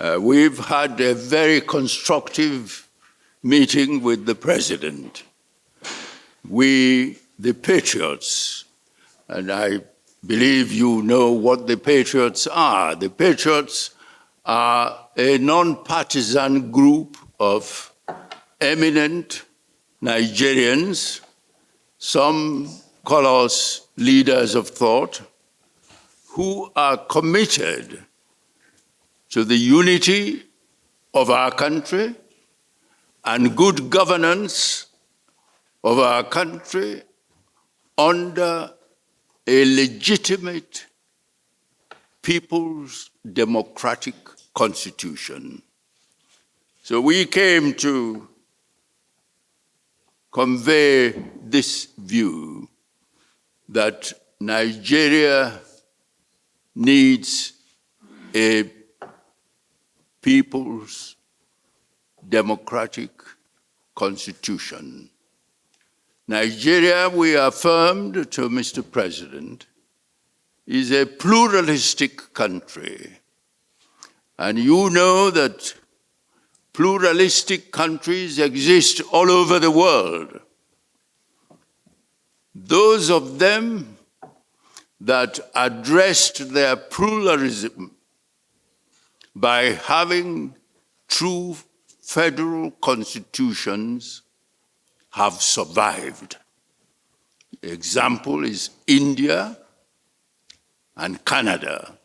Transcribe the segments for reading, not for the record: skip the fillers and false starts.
We've had a very constructive meeting with the President. We, the Patriots, and I believe you know what the Patriots are. The Patriots are a non-partisan group of eminent Nigerians. Some call us leaders of thought, who are committed to the unity of our country and good governance of our country under a legitimate people's democratic constitution. So we came to convey this view that Nigeria needs a people's democratic constitution. Nigeria, we affirmed to Mr. President, is a pluralistic country. And you know that pluralistic countries exist all over the world. Those of them that addressed their pluralism by having true federal constitutions have survived. The example is India and Canada.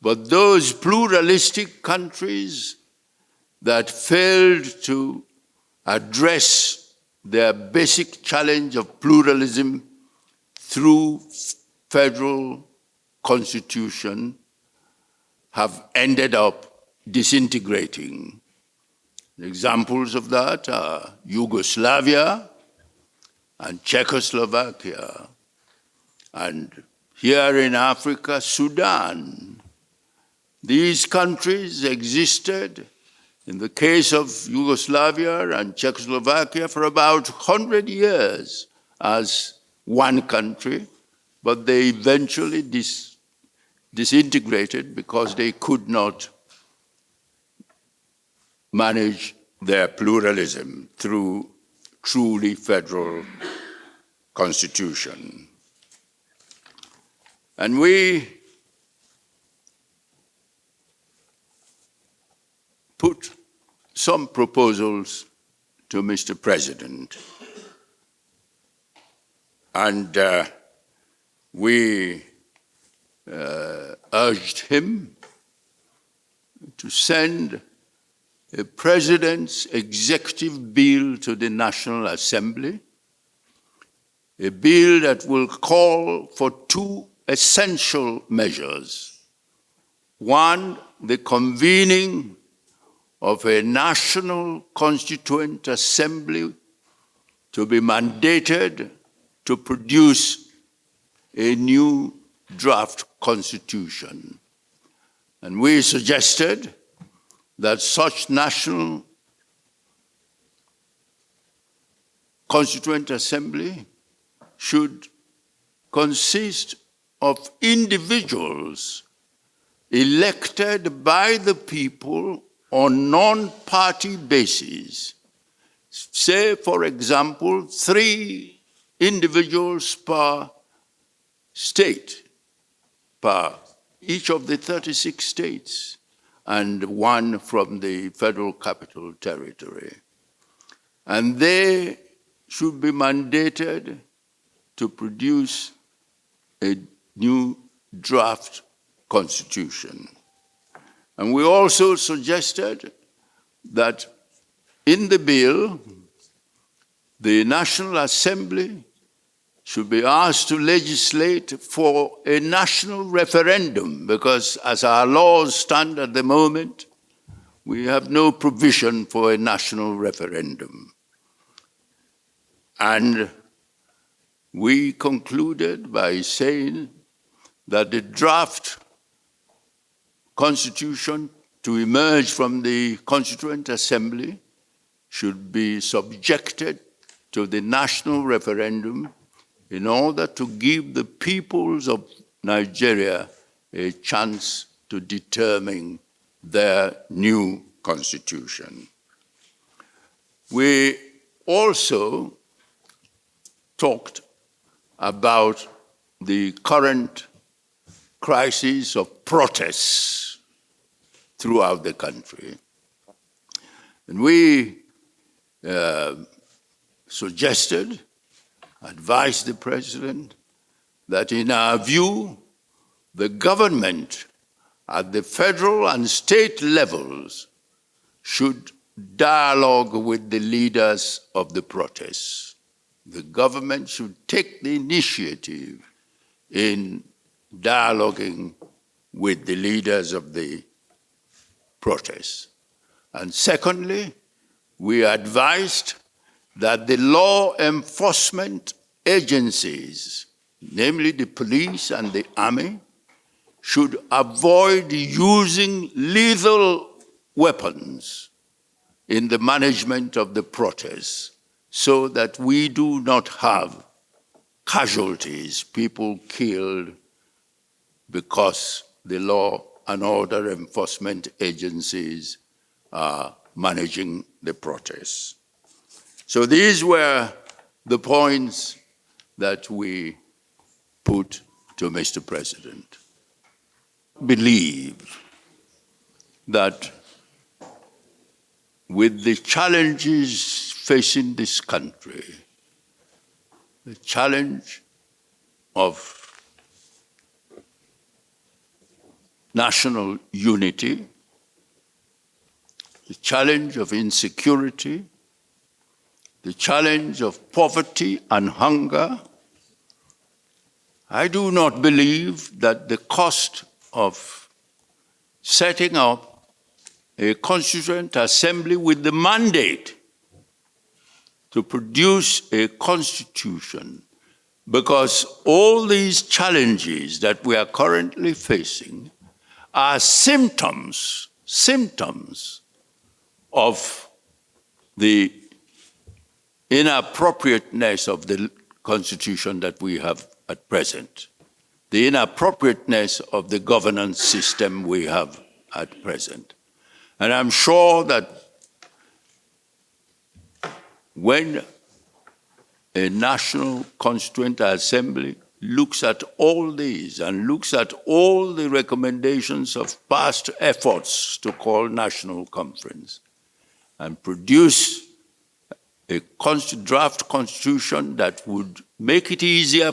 But those pluralistic countries that failed to address their basic challenge of pluralism through federal constitution have ended up disintegrating. Examples of that are Yugoslavia and Czechoslovakia, and here in Africa, Sudan. These countries existed, in the case of Yugoslavia and Czechoslovakia, for about 100 years as one country, but they eventually disintegrated because they could not manage their pluralism through truly federal constitution. And we put some proposals to Mr. President, and we urged him to send a president's executive bill to the National Assembly, a bill that will call for two essential measures. One, the convening of a National Constituent Assembly to be mandated to produce a new draft constitution. And we suggested that such National Constituent Assembly should consist of individuals elected by the people on non-party basis. Say, for example, 3 individuals per state, per each of the 36 states, and 1 from the Federal Capital Territory. And they should be mandated to produce a new draft constitution. And we also suggested that in the bill, the National Assembly should be asked to legislate for a national referendum, because as our laws stand at the moment, we have no provision for a national referendum. And we concluded by saying that the draft constitution to emerge from the Constituent Assembly should be subjected to the national referendum in order to give the peoples of Nigeria a chance to determine their new constitution. We also talked about the current crisis of protests throughout the country. And we suggested, advised the President, that in our view, the government at the federal and state levels should dialogue with the leaders of the protests. The government should take the initiative in dialoguing with the leaders of the protests. And secondly, we advised that the law enforcement agencies, namely the police and the army, should avoid using lethal weapons in the management of the protests so that we do not have casualties, people killed because the law and order enforcement agencies are managing the protests. So these were the points that we put to Mr. President. Believe that with the challenges facing this country, the challenge of national unity, the challenge of insecurity, the challenge of poverty and hunger, I do not believe that the cost of setting up a Constituent Assembly with the mandate to produce a constitution, because all these challenges that we are currently facing are symptoms of the inappropriateness of the constitution that we have at present, the inappropriateness of the governance system we have at present. And I'm sure that when a National Constituent Assembly looks at all these and looks at all the recommendations of past efforts to call National Conference and produce a draft constitution that would make it easier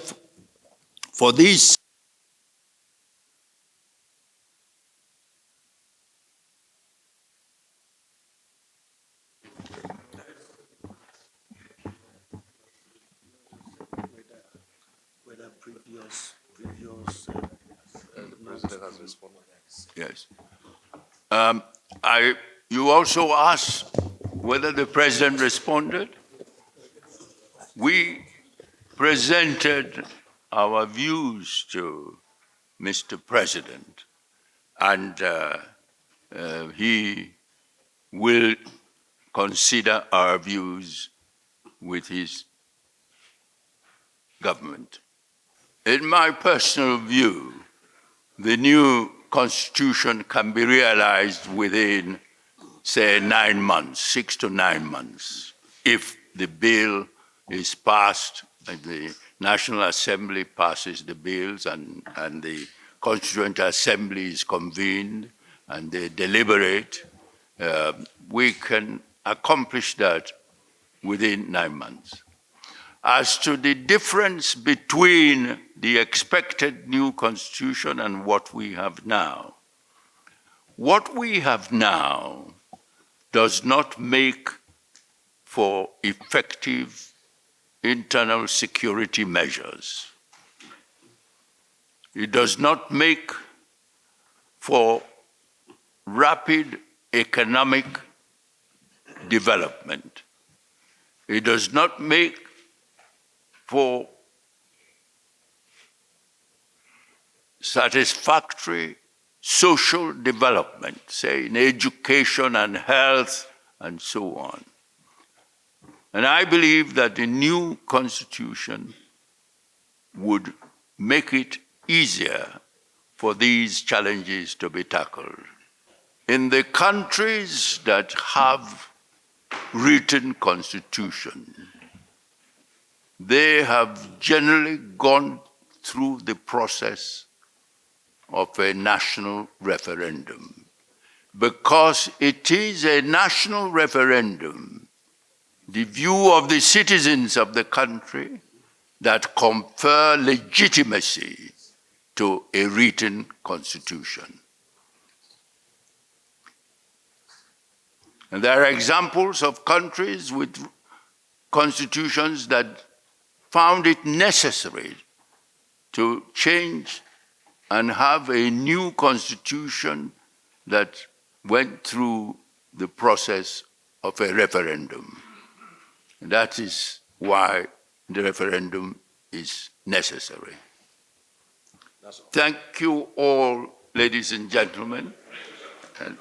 for these the President has responded. Yes. You also asked whether the President responded. We presented our views to Mr. President, and he will consider our views with his government. In my personal view, the new constitution can be realized within, say, 9 months, 6 to 9 months, if the bill is passed, and the National Assembly passes the bills, and the Constituent Assembly is convened, and they deliberate. We can accomplish that within 9 months. As to the difference between the expected new constitution and what we have now, what we have now does not make for effective internal security measures. It does not make for rapid economic development. It does not make for satisfactory social development, say in education and health and so on. And I believe that the new constitution would make it easier for these challenges to be tackled. In the countries that have written constitution, they have generally gone through the process of a national referendum. Because it is a national referendum, the view of the citizens of the country, that confer legitimacy to a written constitution. And there are examples of countries with constitutions that found it necessary to change and have a new constitution that went through the process of a referendum. And that is why the referendum is necessary. Thank you all, ladies and gentlemen. And,